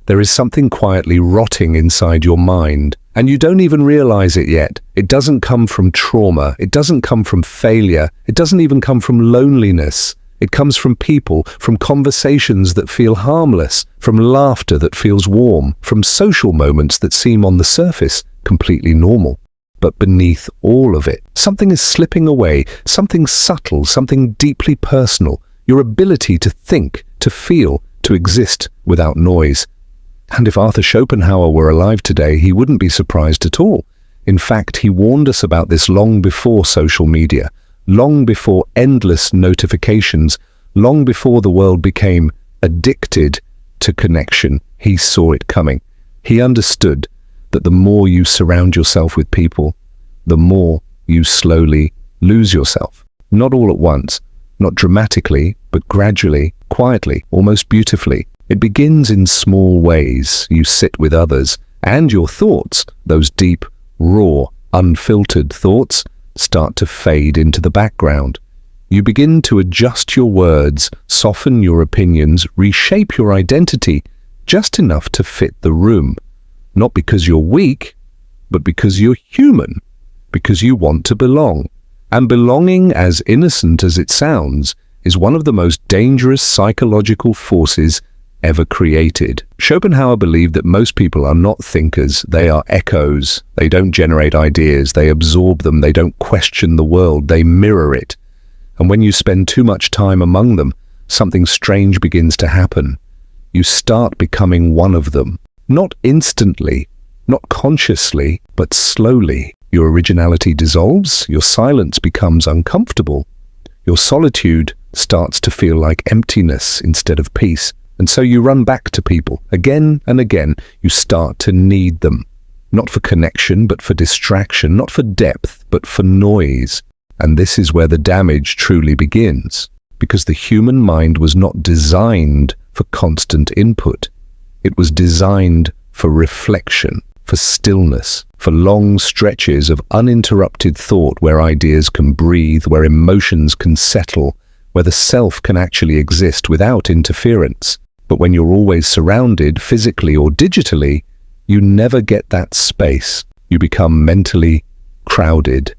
There is something quietly rotting inside your mind, and you don't even realize it yet. It doesn't come from trauma. It doesn't come from failure. It doesn't even come from loneliness. It comes from people, from conversations that feel harmless, from laughter that feels warm, from social moments that seem on the surface completely normal. But beneath all of it, something is slipping away, something subtle, something deeply personal, your ability to think, to feel, to exist without noise. And if Arthur Schopenhauer were alive today, he wouldn't be surprised at all. In fact, he warned us about this long before social media, long before endless notifications, long before the world became addicted to connection. He saw it coming. He understood that the more you surround yourself with people, the more you slowly lose yourself. Not all at once, not dramatically, but gradually, quietly, almost beautifully. It begins in small ways. You sit with others, and your thoughts, those deep, raw, unfiltered thoughts, start to fade into the background. You begin to adjust your words, soften your opinions, reshape your identity, just enough to fit the room. Not because you're weak, but because you're human, because you want to belong. And belonging, as innocent as it sounds, is one of the most dangerous psychological forces ever created. Schopenhauer believed that most people are not thinkers, they are echoes. They don't generate ideas, they absorb them, they don't question the world, they mirror it. And when you spend too much time among them, something strange begins to happen. You start becoming one of them. Not instantly, not consciously, but slowly. Your originality dissolves, your silence becomes uncomfortable. Your solitude starts to feel like emptiness instead of peace. And so you run back to people. Again and again, you start to need them. Not for connection, but for distraction. Not for depth, but for noise. And this is where the damage truly begins. Because the human mind was not designed for constant input. It was designed for reflection, for stillness, for long stretches of uninterrupted thought where ideas can breathe, where emotions can settle, where the self can actually exist without interference. But when you're always surrounded, physically or digitally, you never get that space. You become mentally crowded.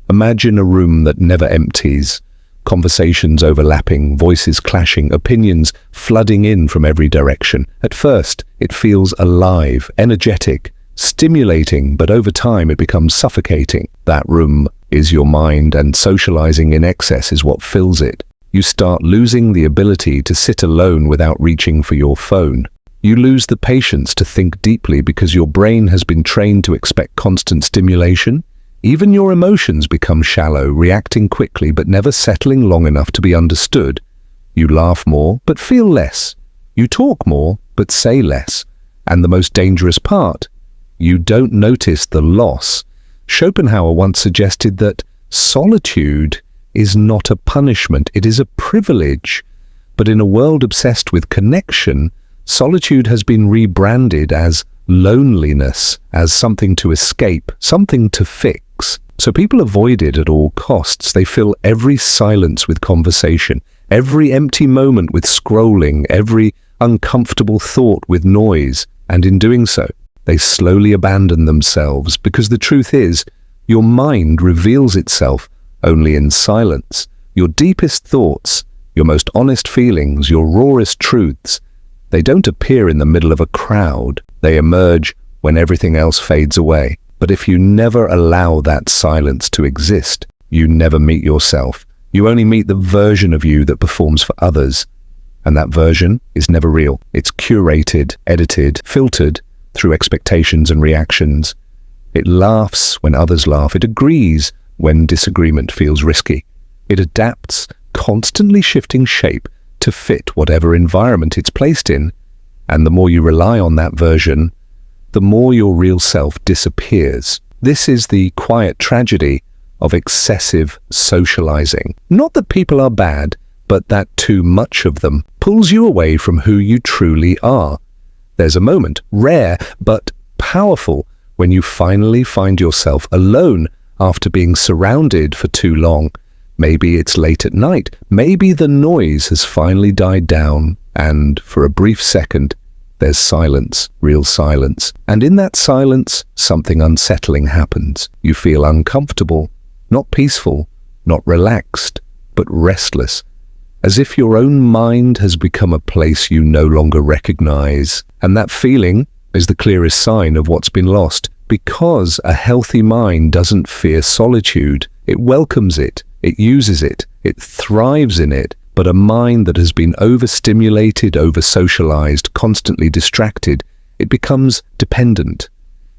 Imagine a room that never empties, conversations overlapping, voices clashing, opinions flooding in from every direction. At first, it feels alive, energetic, stimulating, but over time it becomes suffocating. That room is your mind, and socializing in excess is what fills it. You start losing the ability to sit alone without reaching for your phone. You lose the patience to think deeply because your brain has been trained to expect constant stimulation. Even your emotions become shallow, reacting quickly but never settling long enough to be understood. You laugh more but feel less. You talk more but say less. And the most dangerous part, you don't notice the loss. Schopenhauer once suggested that solitude is not a punishment, it is a privilege. But in a world obsessed with connection, solitude has been rebranded as loneliness, as something to escape, something to fix. So people avoid it at all costs. They fill every silence with conversation, every empty moment with scrolling, every uncomfortable thought with noise. And in doing so, they slowly abandon themselves, because the truth is, your mind reveals itself only in silence. Your deepest thoughts, your most honest feelings, your rawest truths, they don't appear in the middle of a crowd. They emerge when everything else fades away. But if you never allow that silence to exist, you never meet yourself. You only meet the version of you that performs for others. And that version is never real. It's curated, edited, filtered through expectations and reactions. It laughs when others laugh. It agrees when disagreement feels risky. It adapts, constantly shifting shape to fit whatever environment it's placed in. And the more you rely on that version, the more your real self disappears. This is the quiet tragedy of excessive socializing. Not that people are bad, but that too much of them pulls you away from who you truly are. There's a moment, rare but powerful, when you finally find yourself alone after being surrounded for too long. Maybe it's late at night, maybe the noise has finally died down, and for a brief second, there's silence, real silence. And in that silence, something unsettling happens. You feel uncomfortable, not peaceful, not relaxed, but restless, as if your own mind has become a place you no longer recognize. And that feeling is the clearest sign of what's been lost, because a healthy mind doesn't fear solitude. It welcomes it, it uses it, it thrives in it. But a mind that has been overstimulated, over-socialized, constantly distracted, it becomes dependent.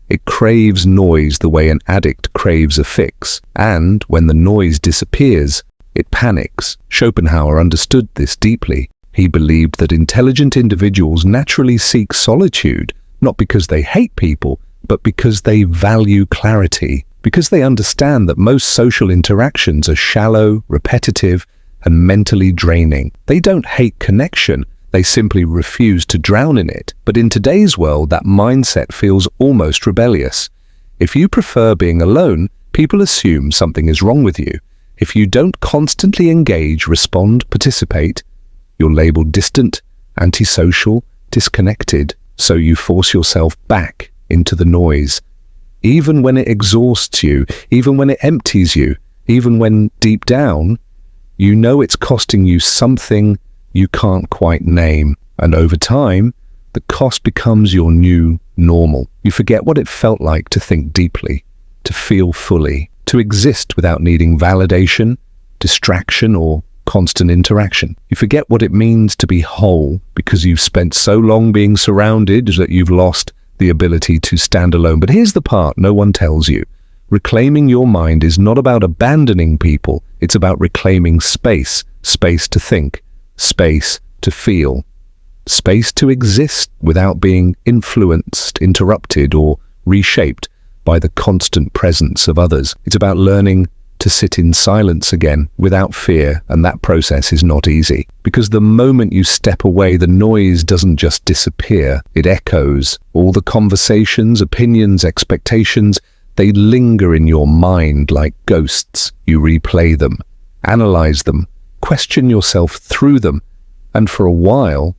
It craves noise the way an addict craves a fix. And when the noise disappears, it panics. Schopenhauer understood this deeply. He believed that intelligent individuals naturally seek solitude, not because they hate people, but because they value clarity, because they understand that most social interactions are shallow, repetitive, and mentally draining. They don't hate connection, they simply refuse to drown in it. But in today's world, that mindset feels almost rebellious. If you prefer being alone, people assume something is wrong with you. If you don't constantly engage, respond, participate, you're labeled distant, antisocial, disconnected, so you force yourself back into the noise. Even when it exhausts you, even when it empties you, even when deep down, you know it's costing you something you can't quite name. And over time, the cost becomes your new normal. You forget what it felt like to think deeply, to feel fully, to exist without needing validation, distraction, or constant interaction. You forget what it means to be whole because you've spent so long being surrounded that you've lost the ability to stand alone. But here's the part no one tells you. Reclaiming your mind is not about abandoning people. It's about reclaiming space. Space to think. Space to feel. Space to exist without being influenced, interrupted, or reshaped by the constant presence of others. It's about learning to sit in silence again without fear, and that process is not easy. Because the moment you step away, the noise doesn't just disappear, it echoes. All the conversations, opinions, expectations, they linger in your mind like ghosts. You replay them, analyze them, question yourself through them, and for a while,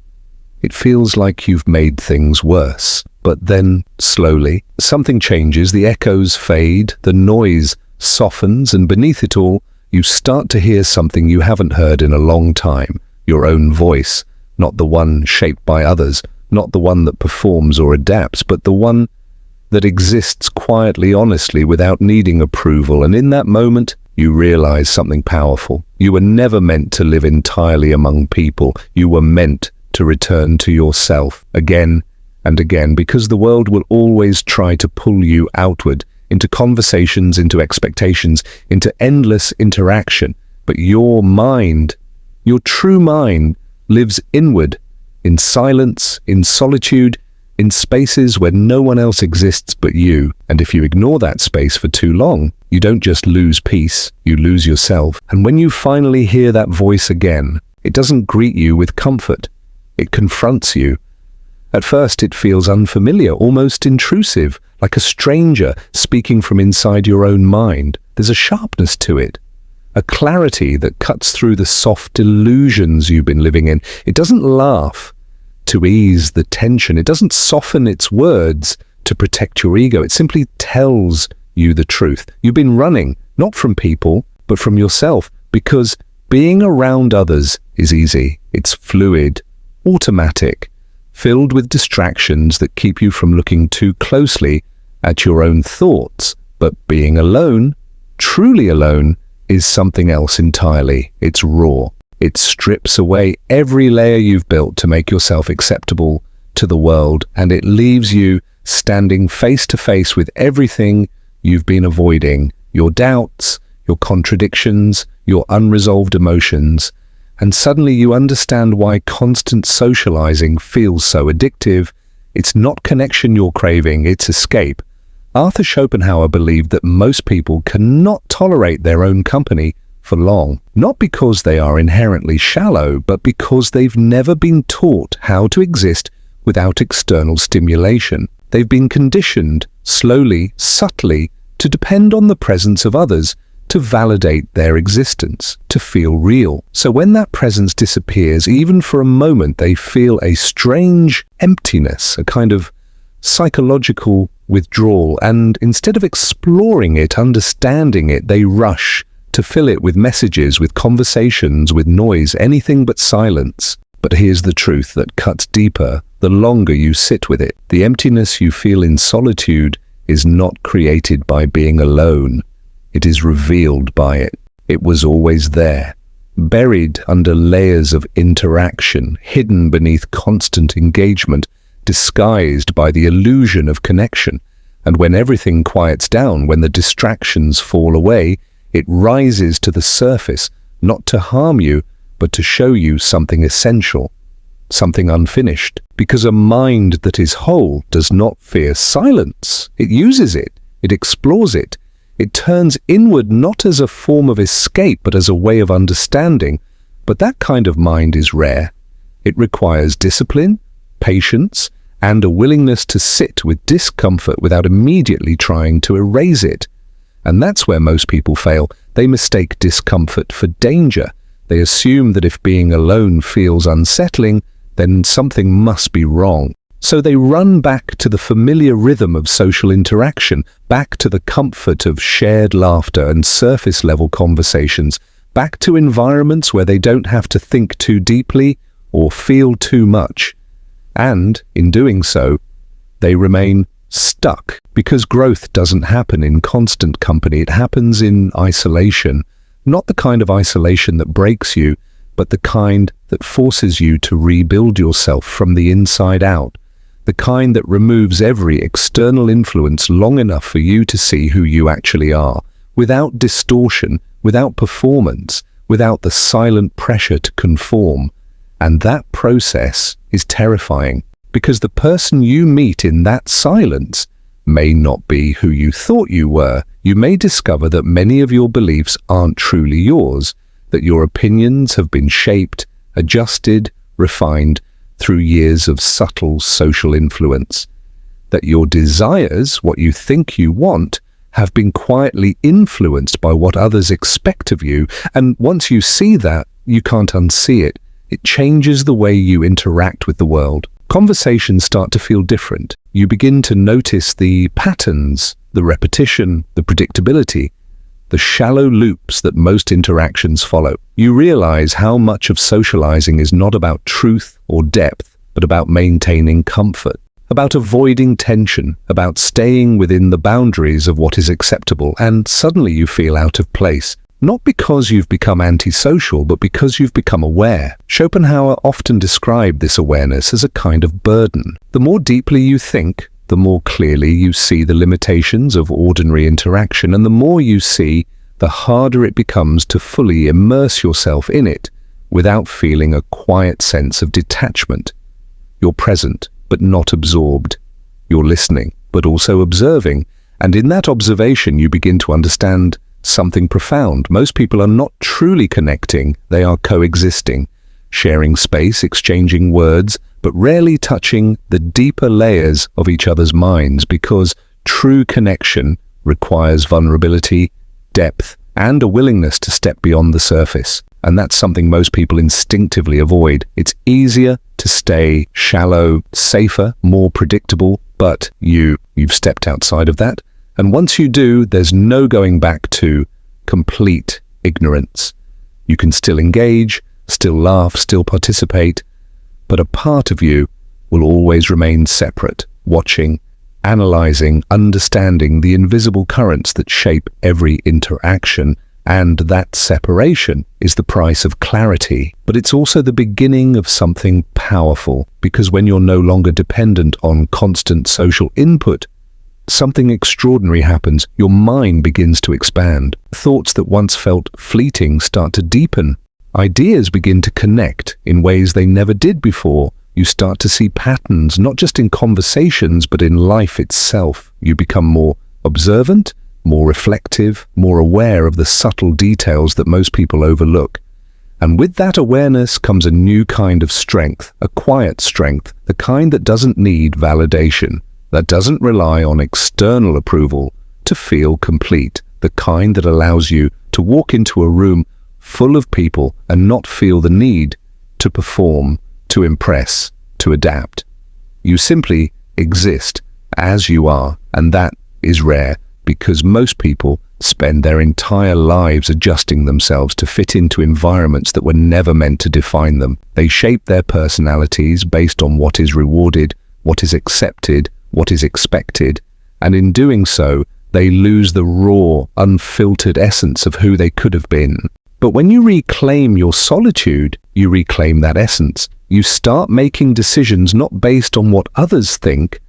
it feels like you've made things worse. But then, slowly, something changes, the echoes fade, the noise softens, and beneath it all, you start to hear something you haven't heard in a long time. Your own voice, not the one shaped by others, not the one that performs or adapts, but the one that exists quietly, honestly, without needing approval. And in that moment, you realize something powerful. You were never meant to live entirely among people. You were meant to return to yourself again and again, because the world will always try to pull you outward, into conversations, into expectations, into endless interaction. But your mind, your true mind, lives inward, in silence, in solitude, in spaces where no one else exists but you. And if you ignore that space for too long, you don't just lose peace, you lose yourself. And when you finally hear that voice again, it doesn't greet you with comfort. It confronts you. At first it feels unfamiliar, almost intrusive, like a stranger speaking from inside your own mind. There's a sharpness to it, a clarity that cuts through the soft illusions you've been living in. It doesn't laugh to ease the tension. It doesn't soften its words to protect your ego. It simply tells you the truth. You've been running, not from people, but from yourself, because being around others is easy. It's fluid, automatic, filled with distractions that keep you from looking too closely at your own thoughts. But being alone, truly alone, is something else entirely. It's raw. It strips away every layer you've built to make yourself acceptable to the world, and it leaves you standing face to face with everything you've been avoiding, your doubts, your contradictions, your unresolved emotions. And suddenly you understand why constant socializing feels so addictive. It's not connection you're craving, it's escape. Arthur Schopenhauer believed that most people cannot tolerate their own company for long, not because they are inherently shallow, but because they've never been taught how to exist without external stimulation. They've been conditioned, slowly, subtly, to depend on the presence of others, to validate their existence, to feel real. So when that presence disappears, even for a moment, they feel a strange emptiness, a kind of psychological withdrawal, and instead of exploring it, understanding it, they rush to fill it with messages, with conversations, with noise, anything but silence. But here's the truth that cuts deeper the longer you sit with it. The emptiness you feel in solitude is not created by being alone. It is revealed by it. It was always there, buried under layers of interaction, hidden beneath constant engagement, disguised by the illusion of connection. And when everything quiets down, when the distractions fall away, it rises to the surface, not to harm you, but to show you something essential, something unfinished. Because a mind that is whole does not fear silence. It uses it. It explores it. It turns inward not as a form of escape, but as a way of understanding. But that kind of mind is rare. It requires discipline, patience, and a willingness to sit with discomfort without immediately trying to erase it. And that's where most people fail. They mistake discomfort for danger. They assume that if being alone feels unsettling, then something must be wrong. So they run back to the familiar rhythm of social interaction, back to the comfort of shared laughter and surface-level conversations, back to environments where they don't have to think too deeply or feel too much. And, in doing so, they remain stuck, because growth doesn't happen in constant company. It happens in isolation. Not the kind of isolation that breaks you, but the kind that forces you to rebuild yourself from the inside out. The kind that removes every external influence long enough for you to see who you actually are, without distortion, without performance, without the silent pressure to conform. And that process is terrifying, because the person you meet in that silence may not be who you thought you were. You may discover that many of your beliefs aren't truly yours, that your opinions have been shaped, adjusted, refined through years of subtle social influence, that your desires, what you think you want, have been quietly influenced by what others expect of you. And once you see that, you can't unsee it. It changes the way you interact with the world. Conversations start to feel different. You begin to notice the patterns, the repetition, the predictability, the shallow loops that most interactions follow. You realize how much of socializing is not about truth or depth, but about maintaining comfort, about avoiding tension, about staying within the boundaries of what is acceptable. And suddenly you feel out of place. Not because you've become antisocial, but because you've become aware. Schopenhauer often described this awareness as a kind of burden. The more deeply you think, the more clearly you see the limitations of ordinary interaction, and the more you see, the harder it becomes to fully immerse yourself in it without feeling a quiet sense of detachment. You're present, but not absorbed. You're listening, but also observing. And in that observation, you begin to understand something profound. Most people are not truly connecting. They are coexisting, sharing space, exchanging words, but rarely touching the deeper layers of each other's minds, because true connection requires vulnerability, depth, and a willingness to step beyond the surface. And that's something most people instinctively avoid. It's easier to stay shallow, safer, more predictable, but you've stepped outside of that. And once you do, there's no going back to complete ignorance. You can still engage, still laugh, still participate, but a part of you will always remain separate, watching, analyzing, understanding the invisible currents that shape every interaction. And that separation is the price of clarity. But it's also the beginning of something powerful, because when you're no longer dependent on constant social input, something extraordinary happens. Your mind begins to expand. Thoughts that once felt fleeting start to deepen. Ideas begin to connect in ways they never did before. You start to see patterns, not just in conversations, but in life itself. You become more observant, more reflective, more aware of the subtle details that most people overlook. And with that awareness comes a new kind of strength, a quiet strength, the kind that doesn't need validation, that doesn't rely on external approval to feel complete, the kind that allows you to walk into a room full of people and not feel the need to perform, to impress, to adapt. You simply exist as you are, and that is rare because most people spend their entire lives adjusting themselves to fit into environments that were never meant to define them. They shape their personalities based on what is rewarded, what is accepted, what is expected, and in doing so, they lose the raw, unfiltered essence of who they could have been. But when you reclaim your solitude, you reclaim that essence. You start making decisions not based on what others think,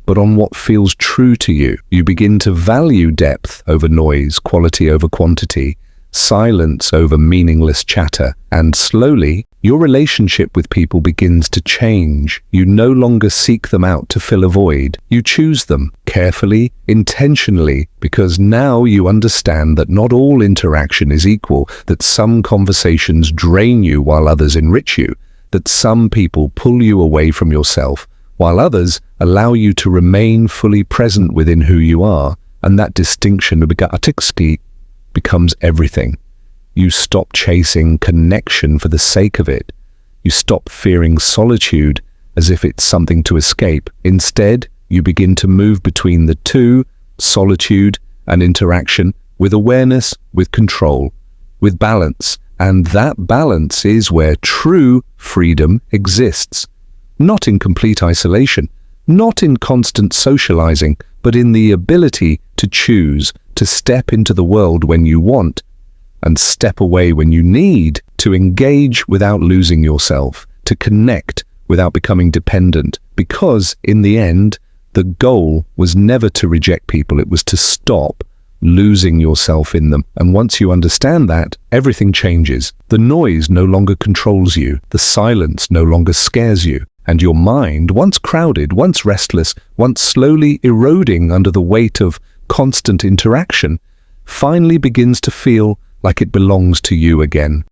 but on what feels true to you. You begin to value depth over noise, quality over quantity, silence over meaningless chatter, and slowly, your relationship with people begins to change. You no longer seek them out to fill a void. You choose them carefully, intentionally, because now you understand that not all interaction is equal, that some conversations drain you while others enrich you, that some people pull you away from yourself, while others allow you to remain fully present within who you are, and that distinction becomes everything. You stop chasing connection for the sake of it. You stop fearing solitude as if it's something to escape. Instead, you begin to move between the two, solitude and interaction, with awareness, with control, with balance. And that balance is where true freedom exists. Not in complete isolation, not in constant socializing, but in the ability to choose, to step into the world when you want, and step away when you need, to engage without losing yourself, to connect without becoming dependent. Because, in the end, the goal was never to reject people, it was to stop losing yourself in them. And once you understand that, everything changes. The noise no longer controls you, the silence no longer scares you, and your mind, once crowded, once restless, once slowly eroding under the weight of constant interaction, finally begins to feel like it belongs to you again.